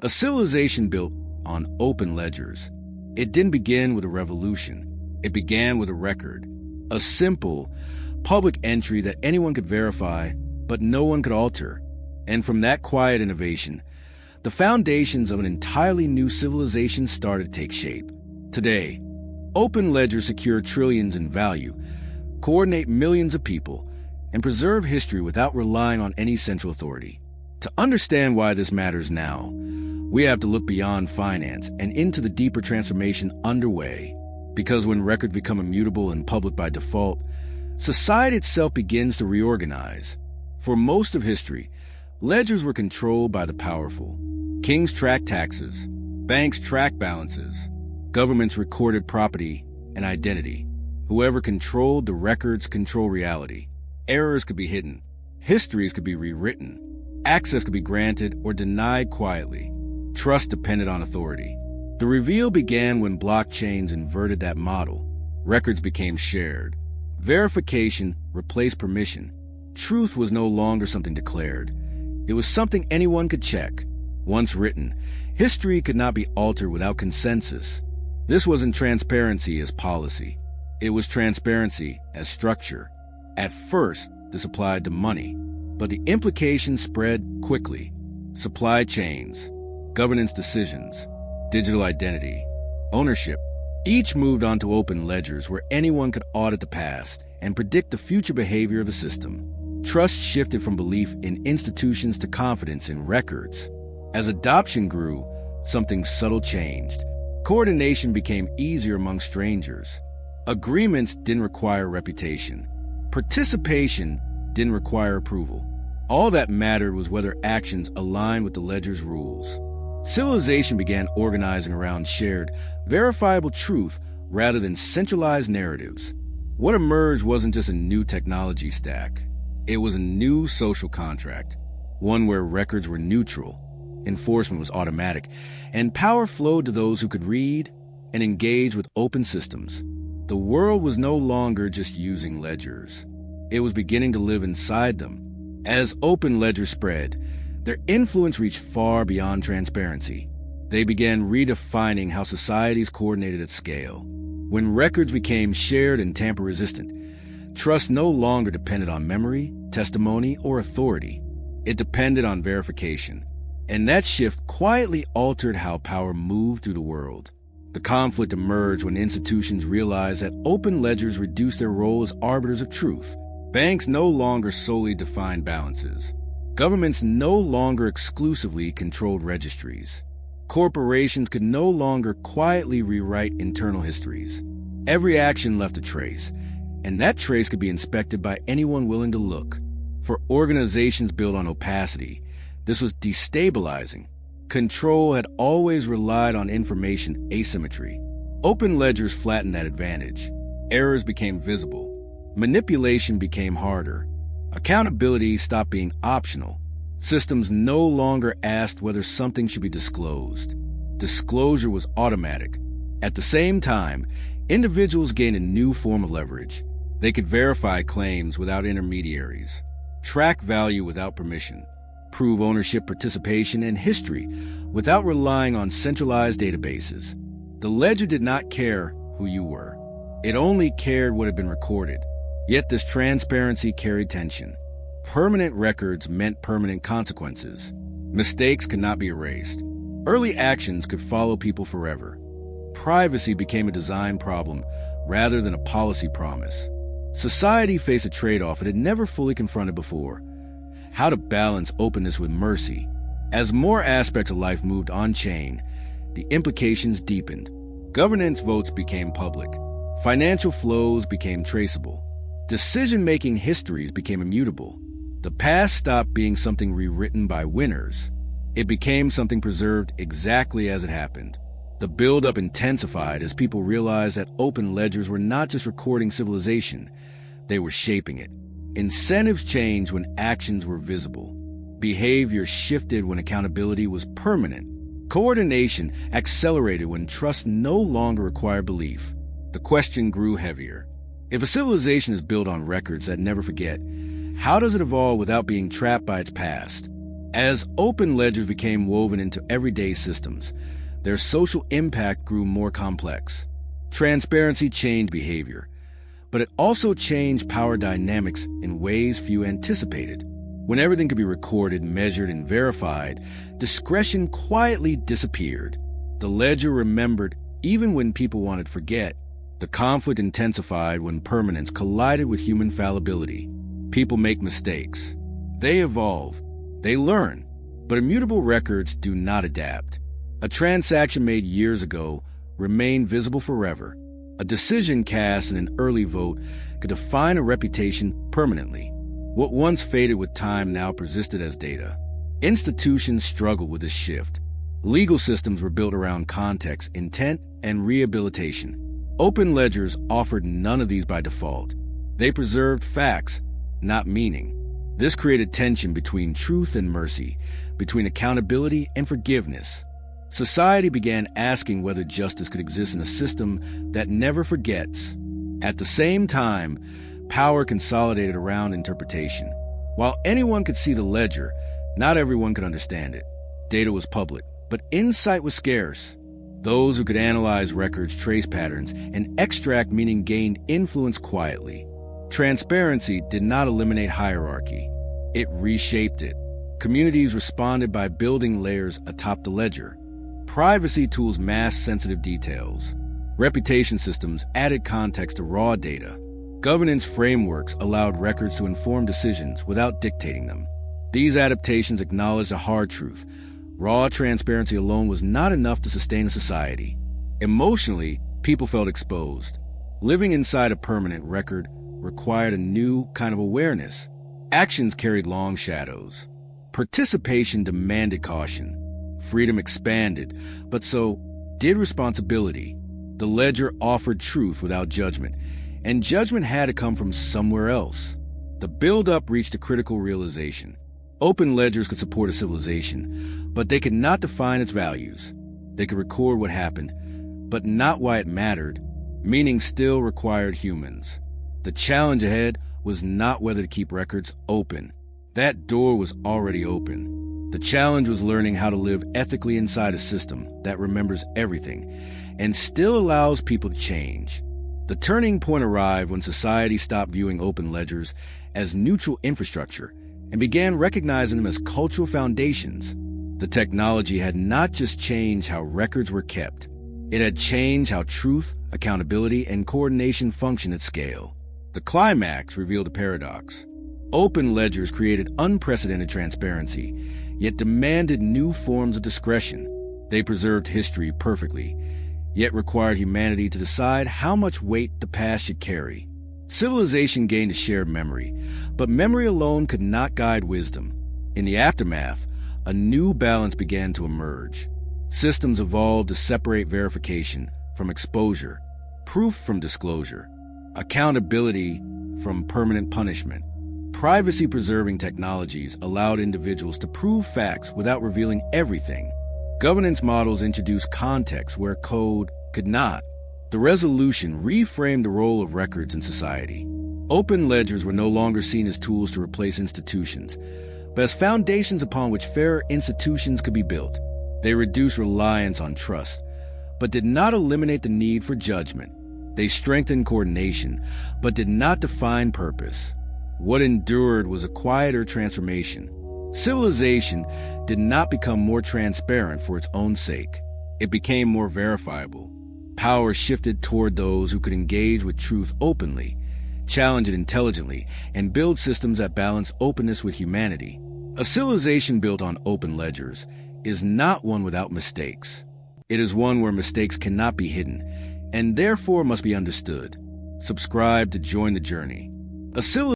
A civilization built on open ledgers. It didn't begin with a revolution. It began with a record. A simple, public entry that anyone could verify, but no one could alter. And from that quiet innovation, the foundations of an entirely new civilization started to take shape. Today, open ledgers secure trillions in value, coordinate millions of people, and preserve history without relying on any central authority. To understand why this matters now, we have to look beyond finance and into the deeper transformation underway. Because when records become immutable and public by default, society itself begins to reorganize. For most of history, ledgers were controlled by the powerful. Kings tracked taxes, banks tracked balances, governments recorded property and identity. Whoever controlled the records controlled reality. Errors could be hidden, histories could be rewritten, access could be granted or denied quietly. Trust depended on authority. The reveal began when blockchains inverted that model. Records became shared. Verification replaced permission. Truth was no longer something declared. It was something anyone could check. Once written, history could not be altered without consensus. This wasn't transparency as policy. It was transparency as structure. At first, this applied to money, but the implications spread quickly. Supply chains, governance decisions, digital identity, ownership, each moved onto open ledgers where anyone could audit the past and predict the future behavior of the system. Trust shifted from belief in institutions to confidence in records. As adoption grew, something subtle changed. Coordination became easier among strangers. Agreements didn't require reputation. Participation didn't require approval. All that mattered was whether actions aligned with the ledger's rules. Civilization began organizing around shared, verifiable truth rather than centralized narratives. What emerged wasn't just a new technology stack. It was a new social contract, one where records were neutral, enforcement was automatic, and power flowed to those who could read and engage with open systems. The world was no longer just using ledgers. It was beginning to live inside them. As open ledgers spread, their influence reached far beyond transparency. They began redefining how societies coordinated at scale. When records became shared and tamper-resistant, trust no longer depended on memory, testimony, or authority. It depended on verification. And that shift quietly altered how power moved through the world. The conflict emerged when institutions realized that open ledgers reduced their role as arbiters of truth. Banks no longer solely defined balances. Governments no longer exclusively controlled registries. Corporations could no longer quietly rewrite internal histories. Every action left a trace, and that trace could be inspected by anyone willing to look. For organizations built on opacity, this was destabilizing. Control had always relied on information asymmetry. Open ledgers flattened that advantage. Errors became visible. Manipulation became harder. Accountability stopped being optional. Systems no longer asked whether something should be disclosed. Disclosure was automatic. At the same time, individuals gained a new form of leverage. They could verify claims without intermediaries, track value without permission, prove ownership, participation, and history without relying on centralized databases. The ledger did not care who you were. It only cared what had been recorded. Yet this transparency carried tension. Permanent records meant permanent consequences. Mistakes could not be erased. Early actions could follow people forever. Privacy became a design problem rather than a policy promise. Society faced a trade-off it had never fully confronted before: how to balance openness with mercy. As more aspects of life moved on-chain, the implications deepened. Governance votes became public. Financial flows became traceable. Decision-making histories became immutable. The past stopped being something rewritten by winners. It became something preserved exactly as it happened. The build-up intensified as people realized that open ledgers were not just recording civilization, they were shaping it. Incentives changed when actions were visible. Behavior shifted when accountability was permanent. Coordination accelerated when trust no longer required belief. The question grew heavier. If a civilization is built on records that never forget, how does it evolve without being trapped by its past? As open ledgers became woven into everyday systems, their social impact grew more complex. Transparency changed behavior, but it also changed power dynamics in ways few anticipated. When everything could be recorded, measured, and verified, discretion quietly disappeared. The ledger remembered even when people wanted to forget. The conflict intensified when permanence collided with human fallibility. People make mistakes. They evolve. They learn. But immutable records do not adapt. A transaction made years ago remained visible forever. A decision cast in an early vote could define a reputation permanently. What once faded with time now persisted as data. Institutions struggled with this shift. Legal systems were built around context, intent, and rehabilitation. Open ledgers offered none of these by default. They preserved facts, not meaning. This created tension between truth and mercy, between accountability and forgiveness. Society began asking whether justice could exist in a system that never forgets. At the same time, power consolidated around interpretation. While anyone could see the ledger, not everyone could understand it. Data was public, but insight was scarce. Those who could analyze records, trace patterns, and extract meaning gained influence quietly. Transparency did not eliminate hierarchy. It reshaped it. Communities responded by building layers atop the ledger. Privacy tools masked sensitive details. Reputation systems added context to raw data. Governance frameworks allowed records to inform decisions without dictating them. These adaptations acknowledged a hard truth. Raw transparency alone was not enough to sustain a society. Emotionally, people felt exposed. Living inside a permanent record required a new kind of awareness. Actions carried long shadows. Participation demanded caution. Freedom expanded, but so did responsibility. The ledger offered truth without judgment, and judgment had to come from somewhere else. The build-up reached a critical realization. Open ledgers could support a civilization, but they could not define its values. They could record what happened, but not why it mattered. Meaning still required humans. The challenge ahead was not whether to keep records open. That door was already open. The challenge was learning how to live ethically inside a system that remembers everything and still allows people to change. The turning point arrived when society stopped viewing open ledgers as neutral infrastructure and began recognizing them as cultural foundations. The technology had not just changed how records were kept, it had changed how truth, accountability, and coordination function at scale. The climax revealed a paradox. Open ledgers created unprecedented transparency, yet demanded new forms of discretion. They preserved history perfectly, yet required humanity to decide how much weight the past should carry. Civilization gained a shared memory, but memory alone could not guide wisdom. In the aftermath, a new balance began to emerge. Systems evolved to separate verification from exposure, proof from disclosure, accountability from permanent punishment. Privacy-preserving technologies allowed individuals to prove facts without revealing everything. Governance models introduced context where code could not. The resolution reframed the role of records in society. Open ledgers were no longer seen as tools to replace institutions, but as foundations upon which fairer institutions could be built. They reduced reliance on trust, but did not eliminate the need for judgment. They strengthened coordination, but did not define purpose. What endured was a quieter transformation. Civilization did not become more transparent for its own sake. It became more verifiable. Power shifted toward those who could engage with truth openly, challenge it intelligently, and build systems that balance openness with humanity. A civilization built on open ledgers is not one without mistakes. It is one where mistakes cannot be hidden, and therefore must be understood. Subscribe to join the journey. A civilization